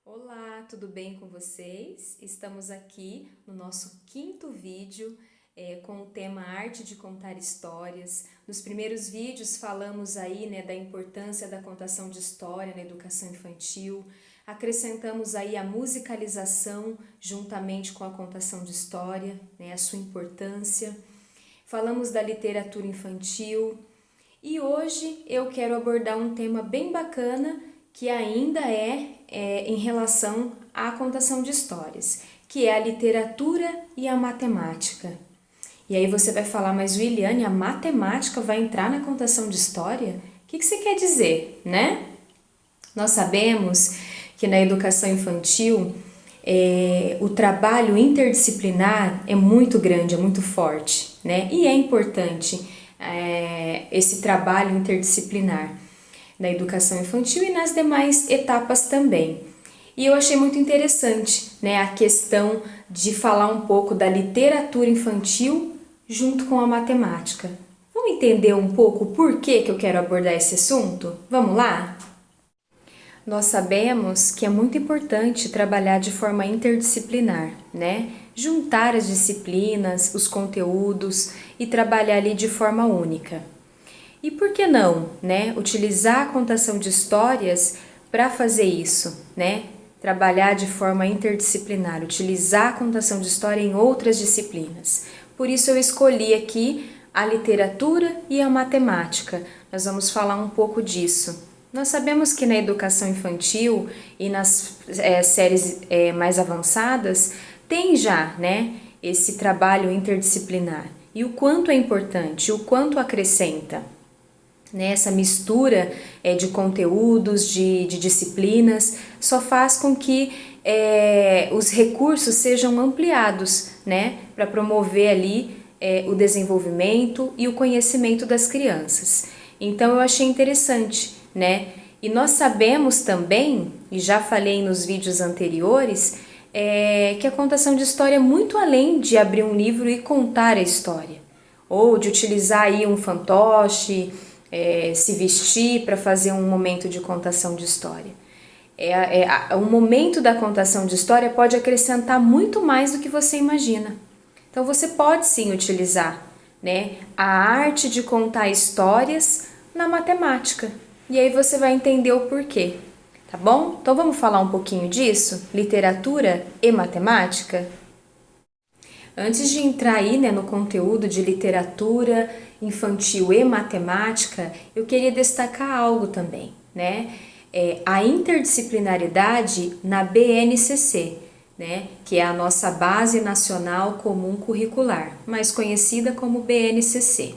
Olá, tudo bem com vocês? Estamos aqui no nosso quinto vídeo com o tema Arte de Contar Histórias. Nos primeiros vídeos falamos aí, da importância da contação de história na educação infantil. Acrescentamos aí a musicalização juntamente com a contação de história, a sua importância. Falamos da literatura infantil e hoje eu quero abordar um tema bem bacana que ainda em relação à contação de histórias, que é a literatura e a matemática. E aí você vai falar, mas Williane, a matemática vai entrar na contação de história? O que você quer dizer, né? Nós sabemos que na educação infantil o trabalho interdisciplinar é muito grande, é muito forte, né? E é importante esse trabalho interdisciplinar na educação infantil e nas demais etapas também. E eu achei muito interessante, a questão de falar um pouco da literatura infantil junto com a matemática. Vamos entender um pouco por que eu quero abordar esse assunto? Vamos lá? Nós sabemos que é muito importante trabalhar de forma interdisciplinar, Juntar as disciplinas, os conteúdos e trabalhar ali de forma única. E por que não, utilizar a contação de histórias para fazer isso, Trabalhar de forma interdisciplinar, utilizar a contação de história em outras disciplinas. Por isso eu escolhi aqui a literatura e a matemática. Nós vamos falar um pouco disso. Nós sabemos que na educação infantil e nas séries mais avançadas tem já, esse trabalho interdisciplinar. E o quanto é importante, o quanto acrescenta. Essa mistura de conteúdos, de disciplinas, só faz com que os recursos sejam ampliados, para promover ali o desenvolvimento e o conhecimento das crianças. Então eu achei interessante, E nós sabemos também, e já falei nos vídeos anteriores, que a contação de história é muito além de abrir um livro e contar a história, ou de utilizar aí um fantoche, se vestir para fazer um momento de contação de história. O momento da contação de história pode acrescentar muito mais do que você imagina. Então você pode sim utilizar a arte de contar histórias na matemática. E aí você vai entender o porquê, tá bom? Então vamos falar um pouquinho disso? Literatura e matemática? Antes de entrar aí no conteúdo de literatura infantil e matemática, eu queria destacar algo também, a interdisciplinaridade na BNCC, que é a nossa Base Nacional Comum Curricular, mais conhecida como BNCC.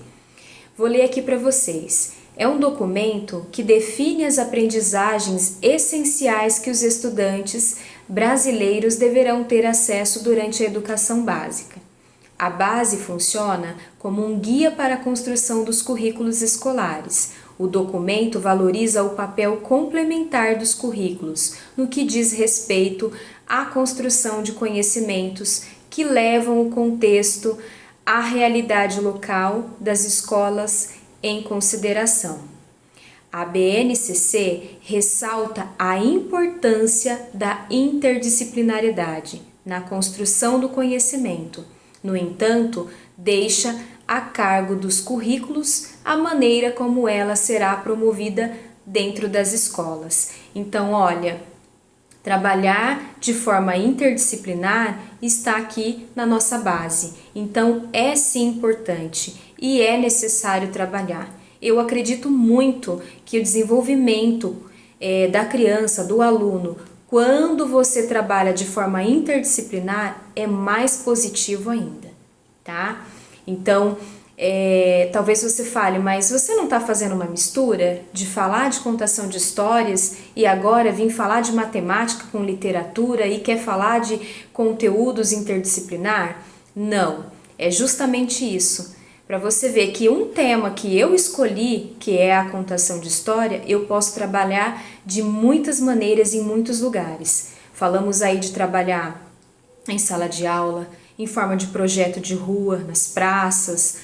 Vou ler aqui para vocês. É um documento que define as aprendizagens essenciais que os estudantes brasileiros deverão ter acesso durante a educação básica. A base funciona como um guia para a construção dos currículos escolares. O documento valoriza o papel complementar dos currículos no que diz respeito à construção de conhecimentos que levam o contexto à realidade local das escolas em consideração. A BNCC ressalta a importância da interdisciplinaridade na construção do conhecimento. No entanto, deixa a cargo dos currículos a maneira como ela será promovida dentro das escolas. Então, olha, trabalhar de forma interdisciplinar está aqui na nossa base. Então, é sim importante e é necessário trabalhar. Eu acredito muito que o desenvolvimento da criança, do aluno, quando você trabalha de forma interdisciplinar, é mais positivo ainda, tá? Então, talvez você fale, mas você não está fazendo uma mistura de falar de contação de histórias e agora vir falar de matemática com literatura e quer falar de conteúdos interdisciplinar? Não, é justamente isso. Para você ver que um tema que eu escolhi, que é a contação de história, eu posso trabalhar de muitas maneiras em muitos lugares. Falamos aí de trabalhar em sala de aula, em forma de projeto de rua, nas praças,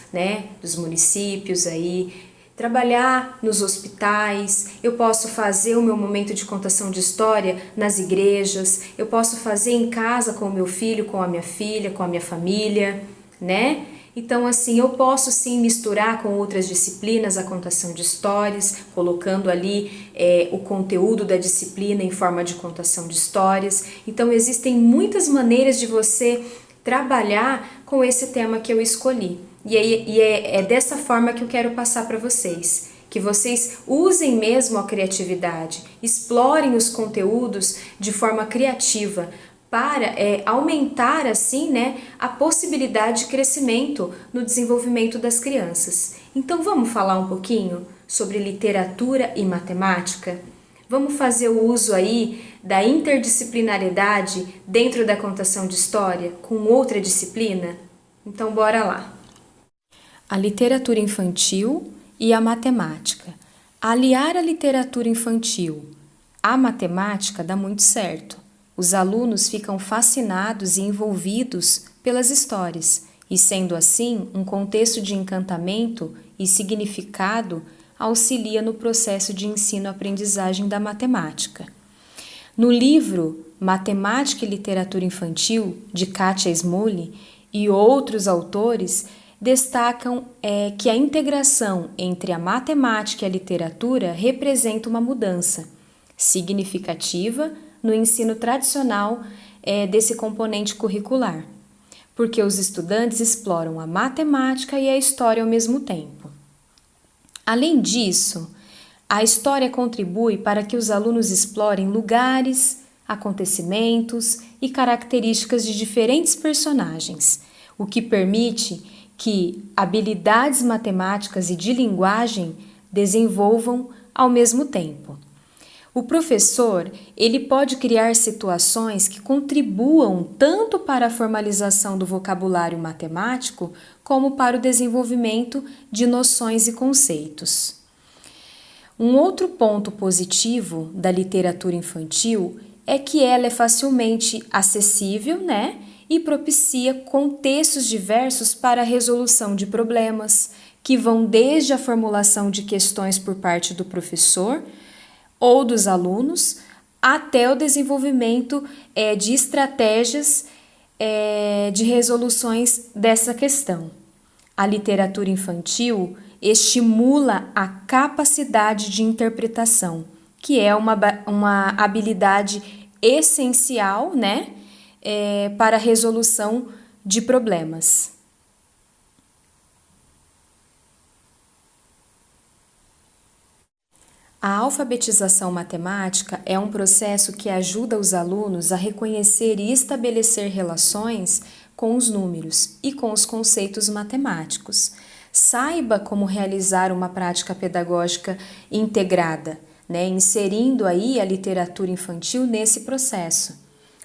dos municípios aí. trabalhar nos hospitais, eu posso fazer o meu momento de contação de história nas igrejas, eu posso fazer em casa com o meu filho, com a minha filha, com a minha família, né? Então, assim, eu posso sim misturar com outras disciplinas a contação de histórias, colocando ali o conteúdo da disciplina em forma de contação de histórias. Então, existem muitas maneiras de você trabalhar com esse tema que eu escolhi. E é dessa forma que eu quero passar para vocês. Que vocês usem mesmo a criatividade, explorem os conteúdos de forma criativa, para aumentar assim, né, a possibilidade de crescimento no desenvolvimento das crianças. Então vamos falar um pouquinho sobre literatura e matemática? Vamos fazer o uso aí da interdisciplinariedade dentro da contação de história com outra disciplina? Então bora lá! A literatura infantil e a matemática. Aliar a literatura infantil à matemática dá muito certo. Os alunos ficam fascinados e envolvidos pelas histórias, e sendo assim, um contexto de encantamento e significado auxilia no processo de ensino-aprendizagem da matemática. No livro Matemática e Literatura Infantil, de Katia Smuley e outros autores, destacam que a integração entre a matemática e a literatura representa uma mudança significativa no ensino tradicional desse componente curricular, porque os estudantes exploram a matemática e a história ao mesmo tempo. Além disso, a história contribui para que os alunos explorem lugares, acontecimentos e características de diferentes personagens, o que permite que habilidades matemáticas e de linguagem desenvolvam ao mesmo tempo. O professor, ele pode criar situações que contribuam tanto para a formalização do vocabulário matemático, como para o desenvolvimento de noções e conceitos. Um outro ponto positivo da literatura infantil é que ela é facilmente acessível, né? E propicia contextos diversos para a resolução de problemas, que vão desde a formulação de questões por parte do professor ou dos alunos, até o desenvolvimento de estratégias de resoluções dessa questão. A literatura infantil estimula a capacidade de interpretação, que é uma habilidade essencial, né, para a resolução de problemas. A alfabetização matemática é um processo que ajuda os alunos a reconhecer e estabelecer relações com os números e com os conceitos matemáticos. Saiba como realizar uma prática pedagógica integrada, né, inserindo aí a literatura infantil nesse processo.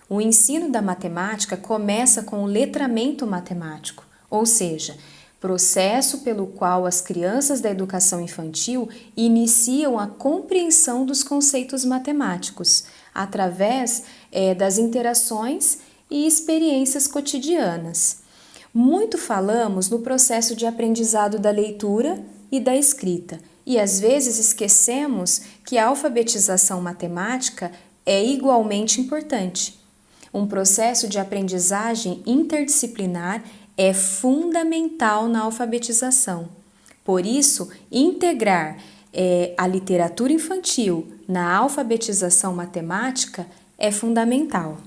O ensino da matemática começa com o letramento matemático, ou seja, processo pelo qual as crianças da educação infantil iniciam a compreensão dos conceitos matemáticos através das interações e experiências cotidianas. Muito falamos no processo de aprendizado da leitura e da escrita, e às vezes esquecemos que a alfabetização matemática é igualmente importante. Um processo de aprendizagem interdisciplinar é fundamental na alfabetização. Por isso, integrar a literatura infantil na alfabetização matemática é fundamental.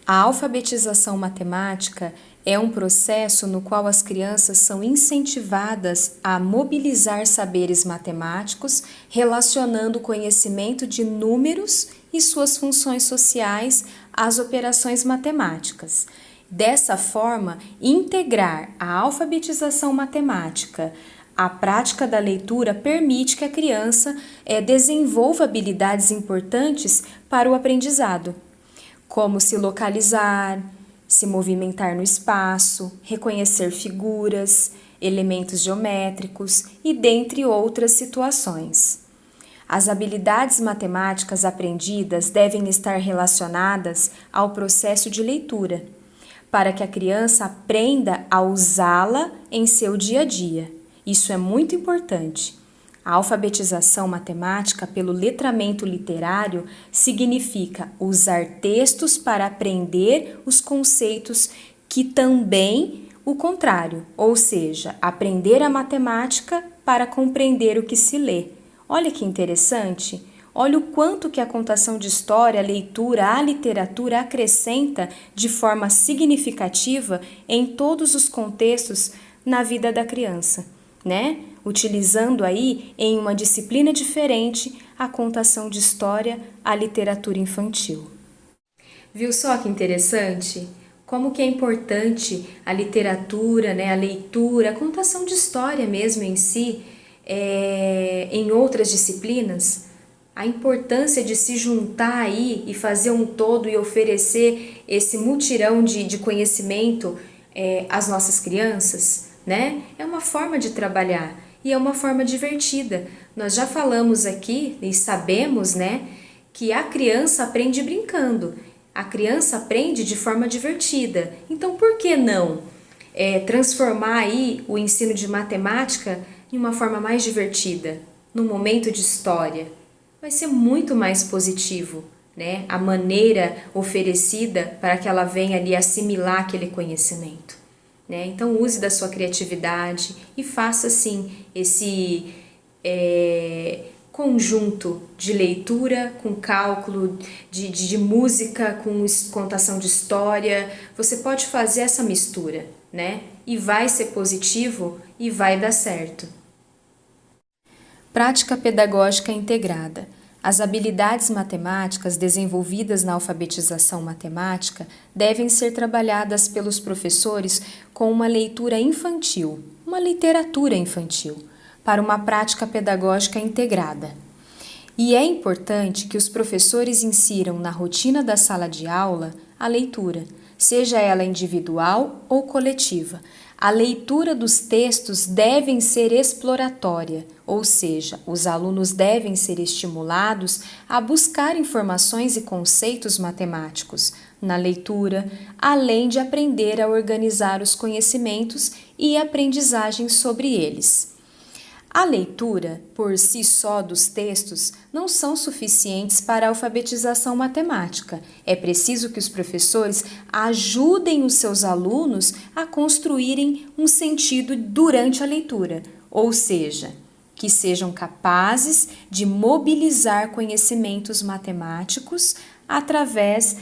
A alfabetização matemática é um processo no qual as crianças são incentivadas a mobilizar saberes matemáticos, relacionando o conhecimento de números e suas funções sociais às operações matemáticas. Dessa forma, integrar a alfabetização matemática à prática da leitura permite que a criança desenvolva habilidades importantes para o aprendizado, como se localizar, se movimentar no espaço, reconhecer figuras, elementos geométricos e dentre outras situações. As habilidades matemáticas aprendidas devem estar relacionadas ao processo de leitura, para que a criança aprenda a usá-la em seu dia a dia. Isso é muito importante. A alfabetização matemática pelo letramento literário significa usar textos para aprender os conceitos, que também o contrário, ou seja, aprender a matemática para compreender o que se lê. Olha que interessante! Olha o quanto que a contação de história, a leitura, a literatura acrescenta de forma significativa em todos os contextos na vida da criança, né? Utilizando aí em uma disciplina diferente a contação de história, a literatura infantil. Viu só que interessante? Como que é importante a literatura, né, a leitura, a contação de história mesmo em si, em outras disciplinas? A importância de se juntar aí e fazer um todo e oferecer esse mutirão de conhecimento às nossas crianças, né? É uma forma de trabalhar e é uma forma divertida. Nós já falamos aqui e sabemos, né, que a criança aprende brincando. A criança aprende de forma divertida. Então, por que não transformar aí o ensino de matemática em uma forma mais divertida, num momento de história? Vai ser muito mais positivo, né? A maneira oferecida para que ela venha ali assimilar aquele conhecimento, né? Então, use da sua criatividade e faça, assim, esse conjunto de leitura com cálculo, de música com contação de história. Você pode fazer essa mistura, né? E vai ser positivo e vai dar certo. Prática pedagógica integrada. As habilidades matemáticas desenvolvidas na alfabetização matemática devem ser trabalhadas pelos professores com uma leitura infantil, uma literatura infantil, para uma prática pedagógica integrada. E é importante que os professores insiram na rotina da sala de aula a leitura, seja ela individual ou coletiva. A leitura dos textos deve ser exploratória, ou seja, os alunos devem ser estimulados a buscar informações e conceitos matemáticos na leitura, além de aprender a organizar os conhecimentos e aprendizagem sobre eles. A leitura, por si só, dos textos não são suficientes para a alfabetização matemática. É preciso que os professores ajudem os seus alunos a construírem um sentido durante a leitura, ou seja, que sejam capazes de mobilizar conhecimentos matemáticos através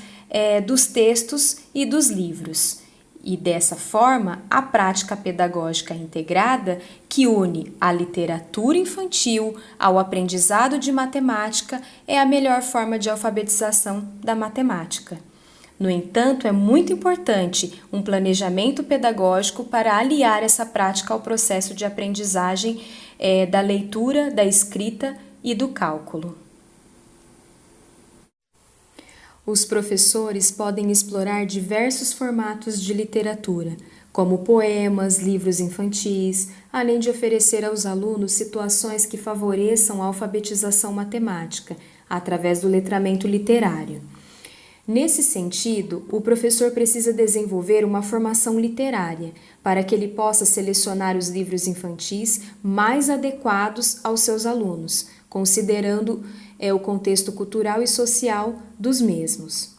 dos textos e dos livros. E dessa forma, a prática pedagógica integrada, que une a literatura infantil ao aprendizado de matemática, é a melhor forma de alfabetização da matemática. No entanto, é muito importante um planejamento pedagógico para aliar essa prática ao processo de aprendizagem da leitura, da escrita e do cálculo. Os professores podem explorar diversos formatos de literatura, como poemas, livros infantis, além de oferecer aos alunos situações que favoreçam a alfabetização matemática, através do letramento literário. Nesse sentido, o professor precisa desenvolver uma formação literária, para que ele possa selecionar os livros infantis mais adequados aos seus alunos, considerando o contexto cultural e social dos mesmos.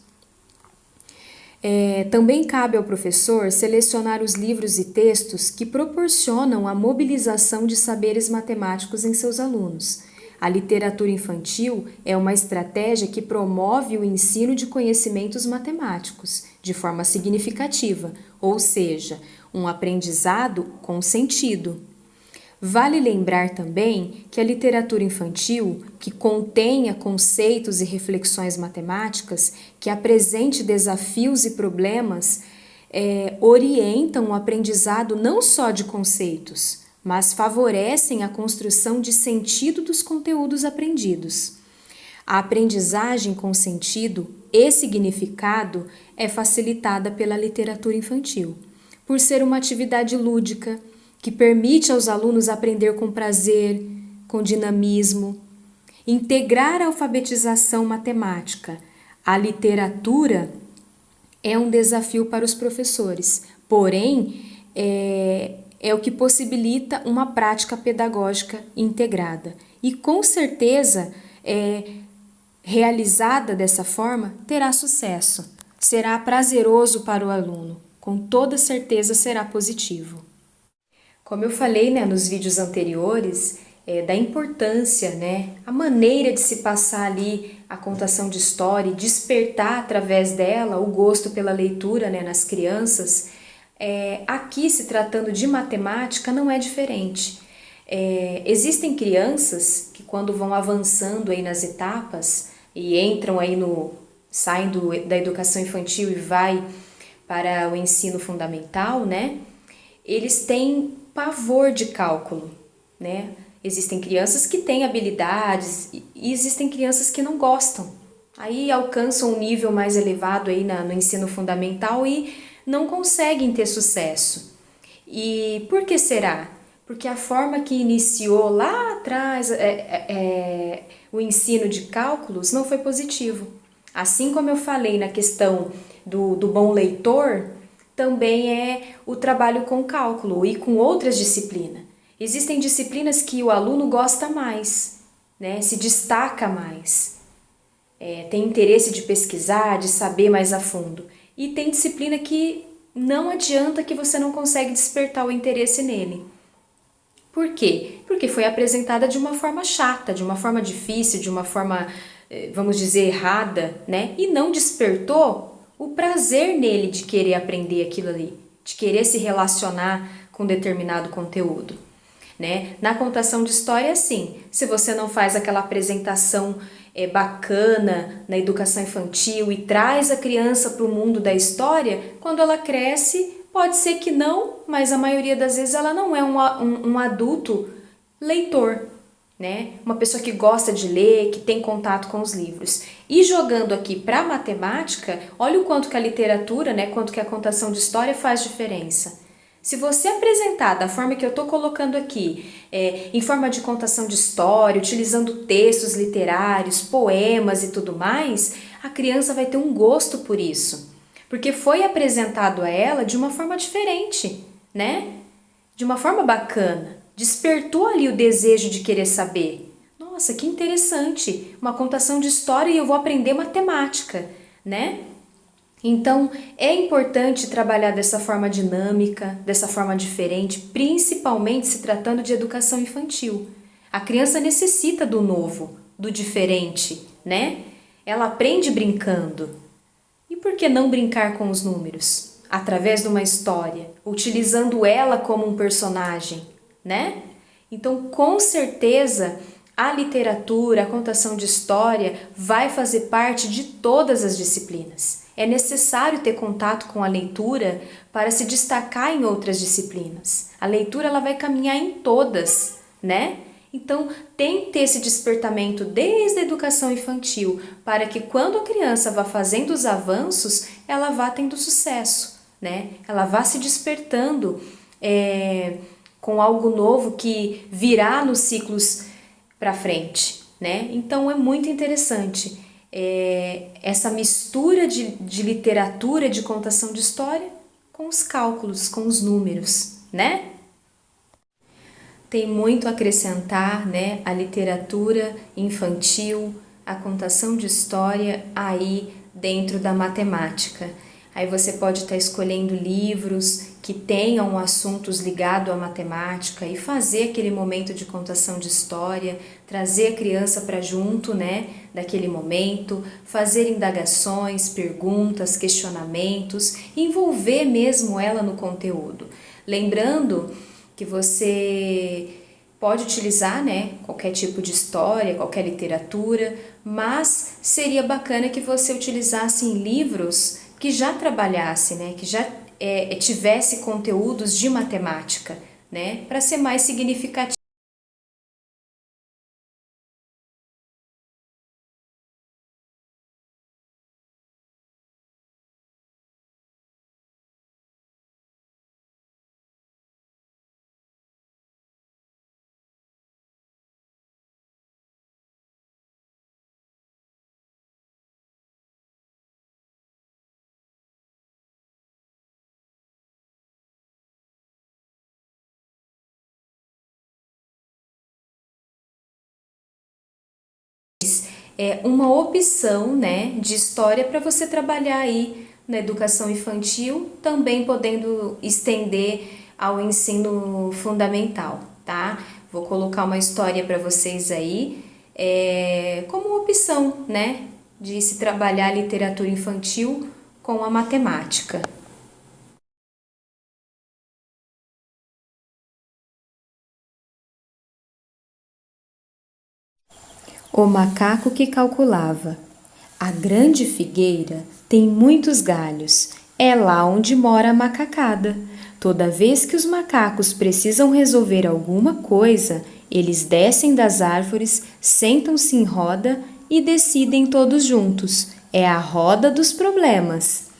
Também cabe ao professor selecionar os livros e textos que proporcionam a mobilização de saberes matemáticos em seus alunos. A literatura infantil é uma estratégia que promove o ensino de conhecimentos matemáticos de forma significativa, ou seja, um aprendizado com sentido. Vale lembrar também que a literatura infantil, que contenha conceitos e reflexões matemáticas, que apresente desafios e problemas, orientam o aprendizado não só de conceitos, mas favorecem a construção de sentido dos conteúdos aprendidos. A aprendizagem com sentido e significado é facilitada pela literatura infantil, por ser uma atividade lúdica, que permite aos alunos aprender com prazer, com dinamismo, integrar a alfabetização matemática. A literatura é um desafio para os professores, porém, é o que possibilita uma prática pedagógica integrada. E com certeza, realizada dessa forma, terá sucesso. Será prazeroso para o aluno. Com toda certeza será positivo. Como eu falei, né, nos vídeos anteriores, da importância, né, a maneira de se passar ali a contação de história e despertar através dela o gosto pela leitura, né, nas crianças, aqui se tratando de matemática não é diferente. Existem crianças que quando vão avançando aí nas etapas e entram aí saem da educação infantil e vai para o ensino fundamental, né, eles têm pavor de cálculo, né? Existem crianças que têm habilidades e existem crianças que não gostam. Aí alcançam um nível mais elevado aí no ensino fundamental e não conseguem ter sucesso. E por que será? Porque a forma que iniciou lá atrás o ensino de cálculos não foi positivo. Assim como eu falei na questão do bom leitor, também é o trabalho com cálculo e com outras disciplinas. Existem disciplinas que o aluno gosta mais, né? Se destaca mais, tem interesse de pesquisar, de saber mais a fundo. E tem disciplina que não adianta, que você não consegue despertar o interesse nele. Por quê? Porque foi apresentada de uma forma chata, de uma forma difícil, de uma forma, vamos dizer, errada, né? E não despertou o prazer nele de querer aprender aquilo ali, de querer se relacionar com determinado conteúdo, né? Na contação de história, assim, se você não faz aquela apresentação bacana na educação infantil e traz a criança para o mundo da história, quando ela cresce, pode ser que não, mas a maioria das vezes ela não é um adulto leitor, né? Uma pessoa que gosta de ler, que tem contato com os livros. E jogando aqui para a matemática, olha o quanto que a literatura, né, quanto que a contação de história faz diferença. Se você apresentar da forma que eu estou colocando aqui, em forma de contação de história, utilizando textos literários, poemas e tudo mais, a criança vai ter um gosto por isso. Porque foi apresentado a ela de uma forma diferente, né? De uma forma bacana. Despertou ali o desejo de querer saber. Nossa, que interessante! Uma contação de história e eu vou aprender matemática, né? Então, é importante trabalhar dessa forma dinâmica, dessa forma diferente, principalmente se tratando de educação infantil. A criança necessita do novo, do diferente, né? Ela aprende brincando. E por que não brincar com os números? Através de uma história, utilizando ela como um personagem, né? Então, com certeza, a literatura, a contação de história vai fazer parte de todas as disciplinas. É necessário ter contato com a leitura para se destacar em outras disciplinas. A leitura ela vai caminhar em todas, né? Então, tem que ter esse despertamento desde a educação infantil, para que quando a criança vá fazendo os avanços, ela vá tendo sucesso, né? Ela vá se despertando com algo novo que virá nos ciclos para frente, né? Então, é muito interessante essa mistura de literatura, de contação de história, com os cálculos, com os números, né? Tem muito a acrescentar, né? A literatura infantil, a contação de história aí dentro da matemática. Aí você pode estar escolhendo livros que tenham assuntos ligados à matemática e fazer aquele momento de contação de história, trazer a criança para junto, né, daquele momento, fazer indagações, perguntas, questionamentos, envolver mesmo ela no conteúdo. Lembrando que você pode utilizar, né, qualquer tipo de história, qualquer literatura, mas seria bacana que você utilizasse em livros que já trabalhasse, né, que já tivesse conteúdos de matemática, né, para ser mais significativo. uma opção, né, de história para você trabalhar aí na educação infantil, também podendo estender ao ensino fundamental, tá? Vou colocar uma história para vocês aí, como opção, né, de se trabalhar a literatura infantil com a matemática. O macaco que calculava. A grande figueira tem muitos galhos. É lá onde mora a macacada. Toda vez que os macacos precisam resolver alguma coisa, eles descem das árvores, sentam-se em roda e decidem todos juntos. É a roda dos problemas.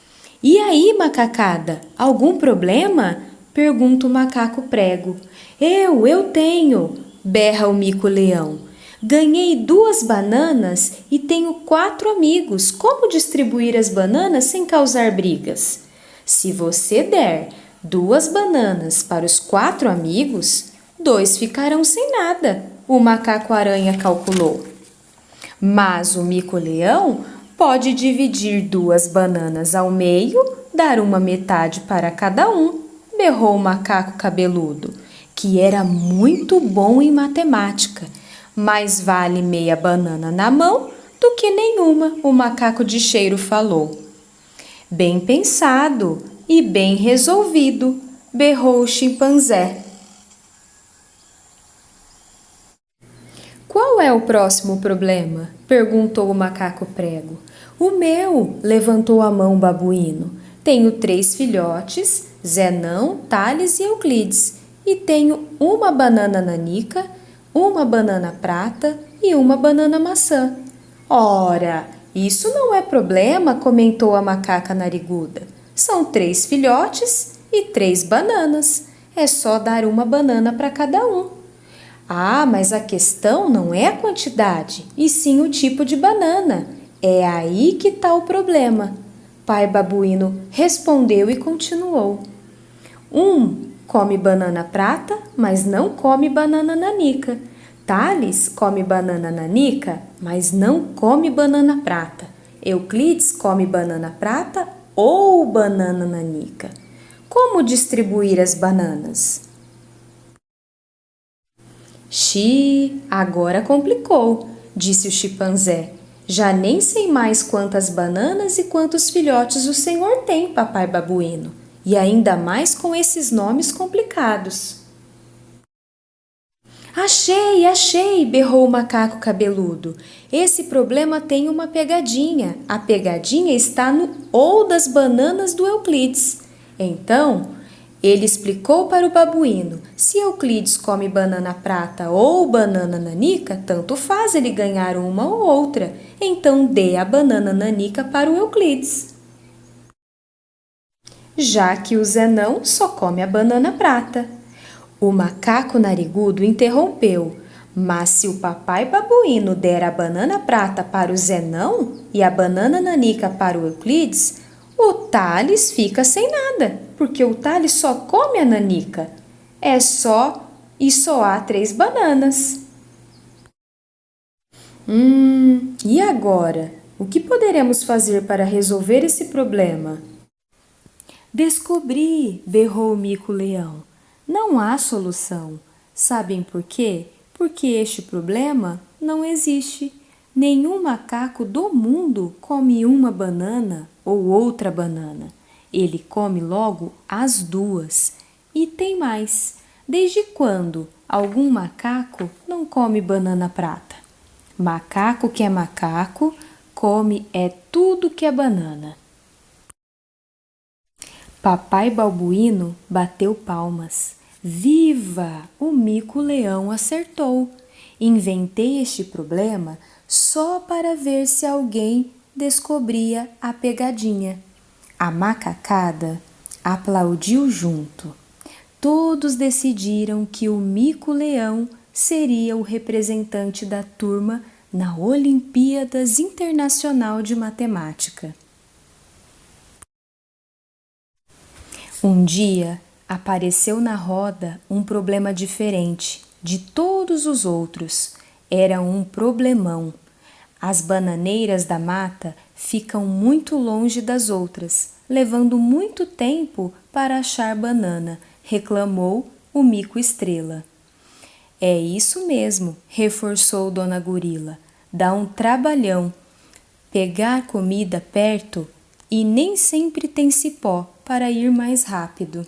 E aí, macacada, algum problema? Pergunta o macaco prego. Eu tenho, berra o mico-leão. Ganhei 2 bananas e tenho 4 amigos. Como distribuir as bananas sem causar brigas? Se você der 2 bananas para os 4 amigos, 2 ficarão sem nada, o macaco-aranha calculou. Mas o mico-leão pode dividir 2 bananas ao meio, dar uma metade para cada um, berrou o macaco cabeludo, que era muito bom em matemática. Mais vale meia banana na mão do que nenhuma, o macaco de cheiro falou. Bem pensado e bem resolvido, berrou o chimpanzé. Qual é o próximo problema? Perguntou o macaco prego. O meu, levantou a mão o babuíno. Tenho 3 filhotes, Zenão, Tales e Euclides, e tenho uma banana nanica, uma banana prata e uma banana maçã. Ora, isso não é problema, comentou a macaca nariguda. São 3 filhotes e 3 bananas. É só dar uma banana para cada um. Ah, mas a questão não é a quantidade, e sim o tipo de banana. É aí que está o problema. Pai babuíno respondeu e continuou. Um come banana prata, mas não come banana nanica. Tales come banana nanica, mas não come banana prata. Euclides come banana prata ou banana nanica. Como distribuir as bananas? Xi, agora complicou, disse o chimpanzé. Já nem sei mais quantas bananas e quantos filhotes o senhor tem, papai babuíno, e ainda mais com esses nomes complicados. Achei, berrou o macaco cabeludo. Esse problema tem uma pegadinha. A pegadinha está no ou das bananas do Euclides. Então, ele explicou para o babuíno: se Euclides come banana prata ou banana nanica, tanto faz ele ganhar uma ou outra. Então dê a banana nanica para o Euclides. Já que o Zenão só come a banana prata. O macaco narigudo interrompeu: mas se o papai babuíno der a banana prata para o Zenão e a banana nanica para o Euclides, o Tales fica sem nada, porque o Tales só come a nanica. É só há 3 bananas. E agora? O que poderemos fazer para resolver esse problema? Descobri, berrou o mico-leão. Não há solução. Sabem por quê? Porque este problema não existe. Nenhum macaco do mundo come uma banana ou outra banana. Ele come logo as 2. E tem mais. Desde quando algum macaco não come banana prata? Macaco que é macaco, come tudo que é banana. Papai babuíno bateu palmas. Viva! O mico-leão acertou. Inventei este problema só para ver se alguém descobria a pegadinha. A macacada aplaudiu junto. Todos decidiram que o mico-leão seria o representante da turma na Olimpíadas Internacional de Matemática. Um dia apareceu na roda um problema diferente de todos os outros. Era um problemão. As bananeiras da mata ficam muito longe das outras, levando muito tempo para achar banana, reclamou o mico-estrela. É isso mesmo, reforçou Dona Gorila. Dá um trabalhão pegar comida perto e nem sempre tem cipó para ir mais rápido.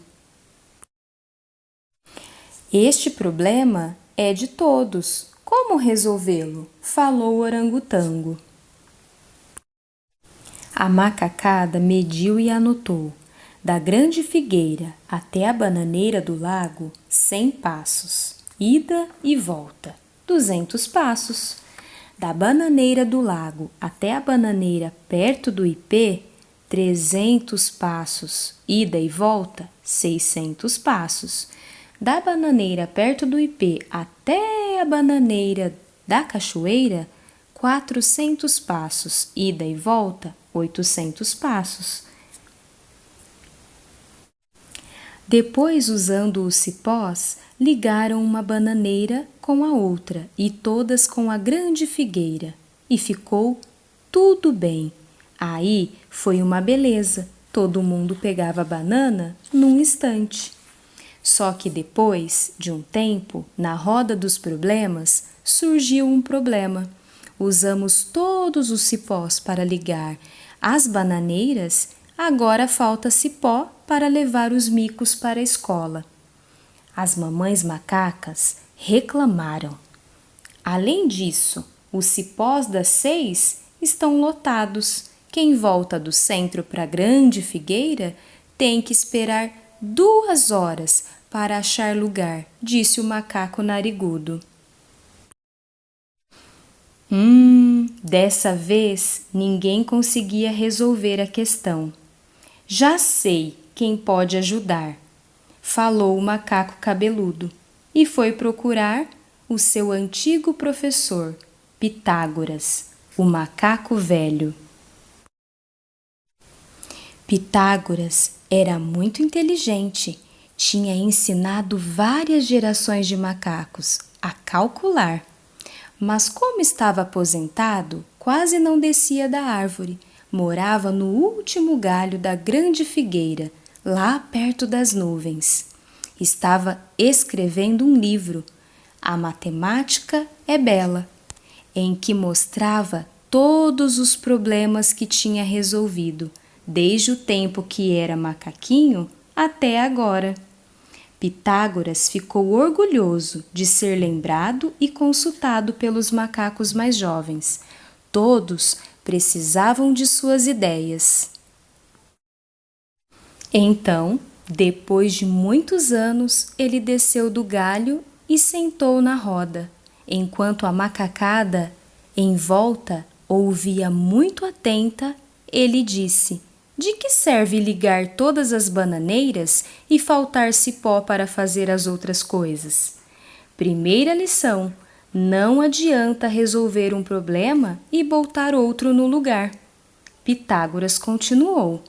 Este problema é de todos. Como resolvê-lo? Falou o orangotango. A macacada mediu e anotou. Da grande figueira até a bananeira do lago, 100 passos. Ida e volta, 200 passos. Da bananeira do lago até a bananeira perto do ipê, 300 passos. Ida e volta, 600 passos. Da bananeira perto do ipê até a bananeira da cachoeira, 400 passos. Ida e volta, 800 passos. Depois, usando os cipós, ligaram uma bananeira com a outra e todas com a grande figueira. E ficou tudo bem. Aí foi uma beleza. Todo mundo pegava banana num instante. Só que depois de um tempo, na roda dos problemas, surgiu um problema. Usamos todos os cipós para ligar as bananeiras, agora falta cipó para levar os micos para a escola. As mamães macacas reclamaram. Além disso, os cipós das 6 estão lotados. Quem volta do centro para a grande figueira tem que esperar 2 horas para achar lugar, disse o macaco narigudo. Dessa vez ninguém conseguia resolver a questão. Já sei quem pode ajudar, falou o macaco cabeludo e foi procurar o seu antigo professor, Pitágoras, o macaco velho. Pitágoras era muito inteligente, tinha ensinado várias gerações de macacos a calcular. Mas como estava aposentado, quase não descia da árvore. Morava no último galho da grande figueira, lá perto das nuvens. Estava escrevendo um livro, A Matemática é Bela, em que mostrava todos os problemas que tinha resolvido, desde o tempo que era macaquinho até agora. Pitágoras ficou orgulhoso de ser lembrado e consultado pelos macacos mais jovens. Todos precisavam de suas ideias. Então, depois de muitos anos, ele desceu do galho e sentou na roda, enquanto a macacada, em volta, ouvia muito atenta, ele disse: de que serve ligar todas as bananeiras e faltar cipó para fazer as outras coisas? Primeira lição: não adianta resolver um problema e botar outro no lugar. Pitágoras continuou: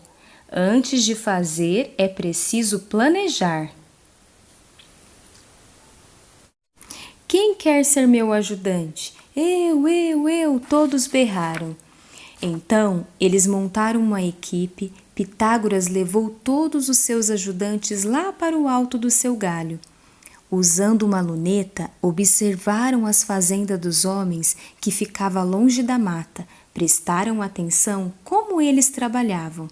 antes de fazer é preciso planejar. Quem quer ser meu ajudante? Eu, todos berraram. Então, eles montaram uma equipe. Pitágoras levou todos os seus ajudantes lá para o alto do seu galho. Usando uma luneta, observaram as fazendas dos homens que ficava longe da mata, prestaram atenção como eles trabalhavam.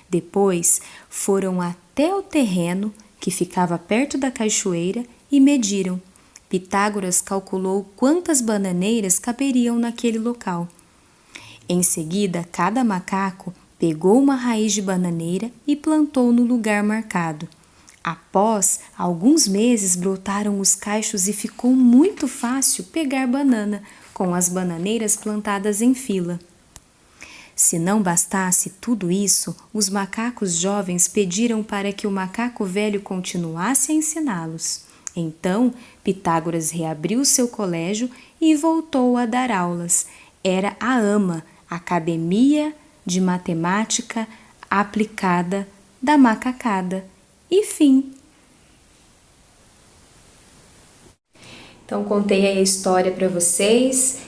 Depois, foram até o terreno que ficava perto da cachoeira e mediram. Pitágoras calculou quantas bananeiras caberiam naquele local. Em seguida, cada macaco pegou uma raiz de bananeira e plantou no lugar marcado. Após alguns meses, brotaram os cachos e ficou muito fácil pegar banana com as bananeiras plantadas em fila. Se não bastasse tudo isso, os macacos jovens pediram para que o macaco velho continuasse a ensiná-los. Então, Pitágoras reabriu seu colégio e voltou a dar aulas. Era a AMA, Academia de Matemática Aplicada da Macacada. E fim. Então, contei aí a história para vocês.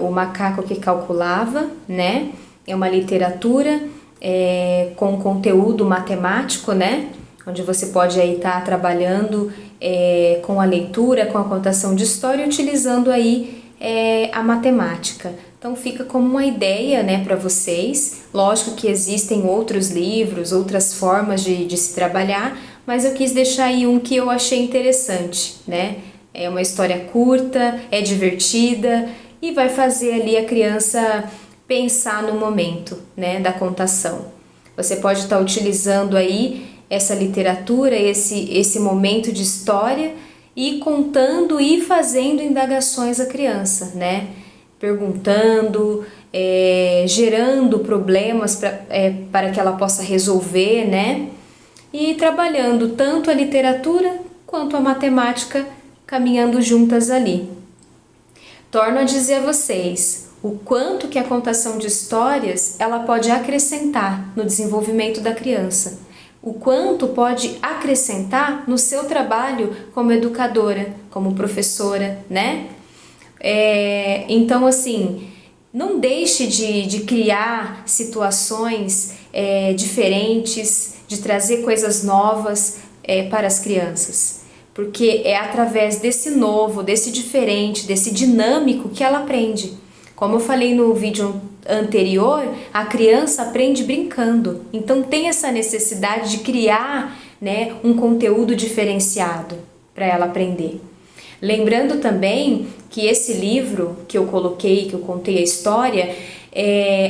O Macaco que Calculava, né? É uma literatura com conteúdo matemático, né? Onde você pode aí estar trabalhando com a leitura, com a contação de história, utilizando aí a matemática. Então fica como uma ideia, né, para vocês. Lógico que existem outros livros, outras formas de se trabalhar, mas eu quis deixar aí um que eu achei interessante, né? É uma história curta, é divertida e vai fazer ali a criança pensar no momento, né, da contação. Você pode estar utilizando aí essa literatura, esse momento de história e contando e fazendo indagações à criança, né? Perguntando, gerando problemas para que ela possa resolver, né? E trabalhando tanto a literatura quanto a matemática, caminhando juntas ali. Torno a dizer a vocês o quanto que a contação de histórias ela pode acrescentar no desenvolvimento da criança, o quanto pode acrescentar no seu trabalho como educadora, como professora, né? Então, assim, não deixe de criar situações diferentes, de trazer coisas novas para as crianças, porque é através desse novo, desse diferente, desse dinâmico que ela aprende. Como eu falei no vídeo anterior, a criança aprende brincando, então tem essa necessidade de criar, né, um conteúdo diferenciado para ela aprender. Lembrando também que esse livro que eu coloquei, que eu contei a história,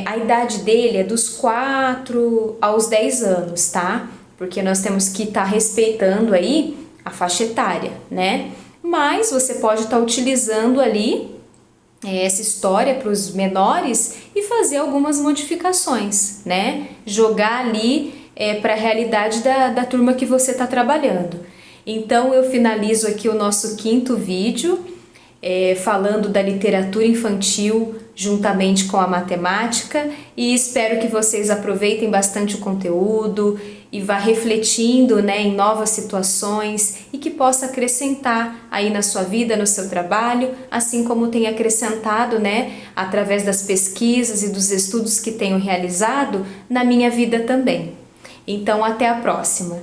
a idade dele é dos 4 aos 10 anos, tá? Porque nós temos que estar respeitando aí a faixa etária, né? Mas você pode estar utilizando ali essa história para os menores e fazer algumas modificações, né? Jogar ali para a realidade da turma que você está trabalhando. Então eu finalizo aqui o nosso 5º vídeo, falando da literatura infantil juntamente com a matemática, e espero que vocês aproveitem bastante o conteúdo e vá refletindo, né, em novas situações e que possa acrescentar aí na sua vida, no seu trabalho, assim como tem acrescentado, né, através das pesquisas e dos estudos que tenho realizado na minha vida também. Então, até a próxima!